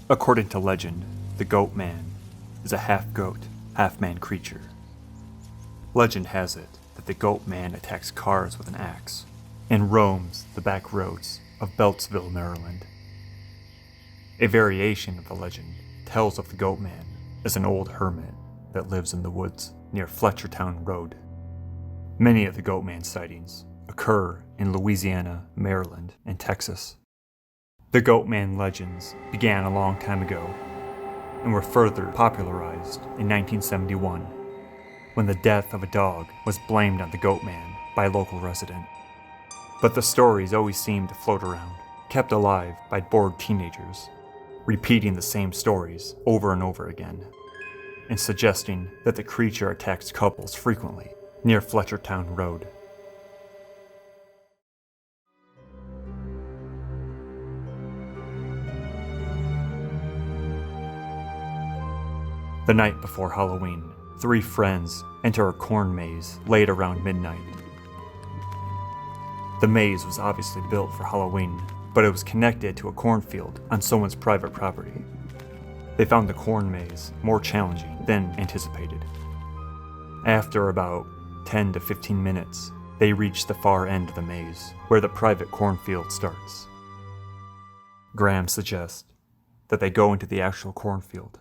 According to legend, the Goatman is a half-goat, half-man creature. Legend has it that the Goatman attacks cars with an axe and roams the back roads of Beltsville, Maryland. A variation of the legend tells of the Goatman as an old hermit that lives in the woods near Fletchertown Road. Many of the Goatman sightings occur in Louisiana, Maryland, and Texas. The Goatman legends began a long time ago and were further popularized in 1971 when the death of a dog was blamed on the Goatman by a local resident. But the stories always seemed to float around, kept alive by bored teenagers, repeating the same stories over and over again, and suggesting that the creature attacks couples frequently near Fletchertown Road. The night before Halloween, 3 friends enter a corn maze late around midnight. The maze was obviously built for Halloween, but it was connected to a cornfield on someone's private property. They found the corn maze more challenging than anticipated. After about 10 to 15 minutes, they reached the far end of the maze, where the private cornfield starts. Graham suggests that they go into the actual cornfield.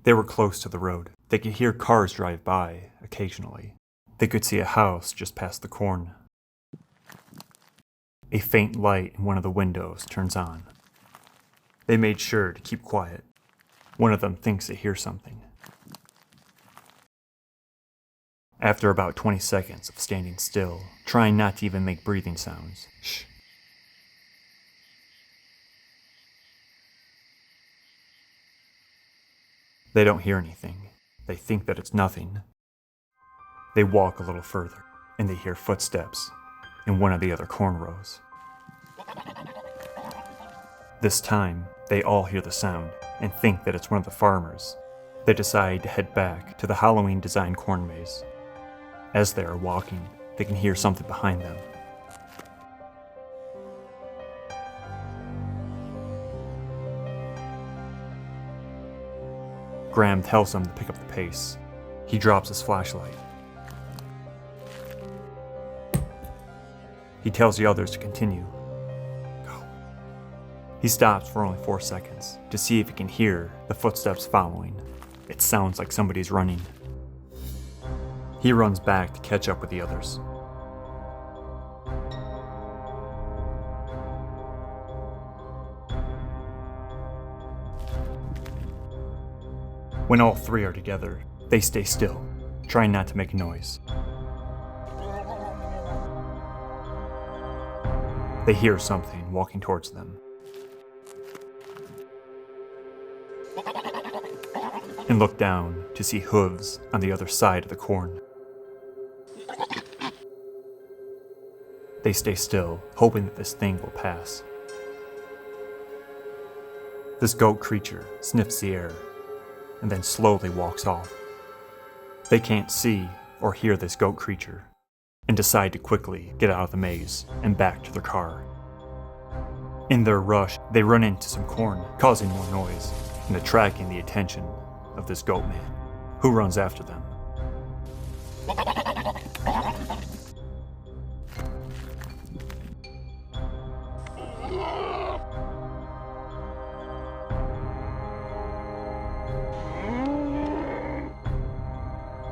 They were close to the road. They could hear cars drive by occasionally. They could see a house just past the corn. A faint light in one of the windows turns on. They made sure to keep quiet. One of them thinks they hear something. After about 20 seconds of standing still, trying not to even make breathing sounds, shh. They don't hear anything. They think that it's nothing. They walk a little further, and they hear footsteps in one of the other corn rows. This time, they all hear the sound and think that it's one of the farmers. They decide to head back to the Halloween-designed corn maze. As they are walking, they can hear something behind them. Graham tells them to pick up the pace. He drops his flashlight. He tells the others to continue. Go. He stops for only 4 seconds to see if he can hear the footsteps following. It sounds like somebody's running. He runs back to catch up with the others. When all 3 are together, they stay still, trying not to make a noise. They hear something walking towards them, and look down to see hooves on the other side of the corn. They stay still, hoping that this thing will pass. This goat creature sniffs the air and then slowly walks off. They can't see or hear this goat creature and decide to quickly get out of the maze and back to their car. In their rush, they run into some corn, causing more noise and attracting the attention of this goat man, who runs after them.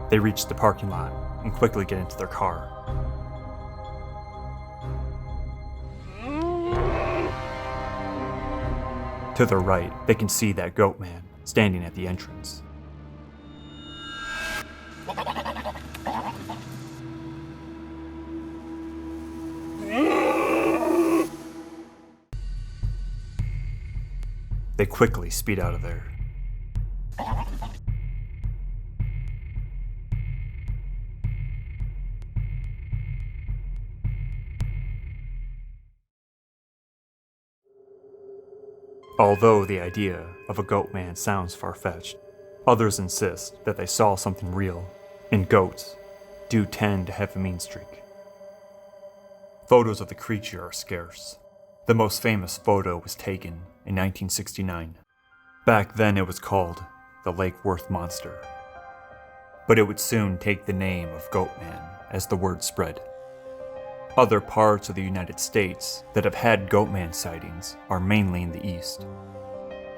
They reach the parking lot and quickly get into their car. To their right, they can see that goat man standing at the entrance. They quickly speed out of there. Although the idea of a goat man sounds far-fetched, others insist that they saw something real, and goats do tend to have a mean streak. Photos of the creature are scarce, The most famous photo was taken in 1969. Back then it was called the Lake Worth Monster. But it would soon take the name of Goatman as the word spread. Other parts of the United States that have had Goatman sightings are mainly in the east.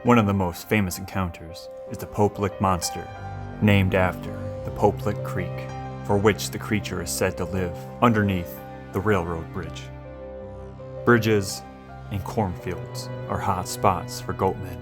One of the most famous encounters is the Pope Lick Monster, named after the Pope Lick Creek, for which the creature is said to live underneath the railroad bridge. Bridges and cornfields are hot spots for Goatmen,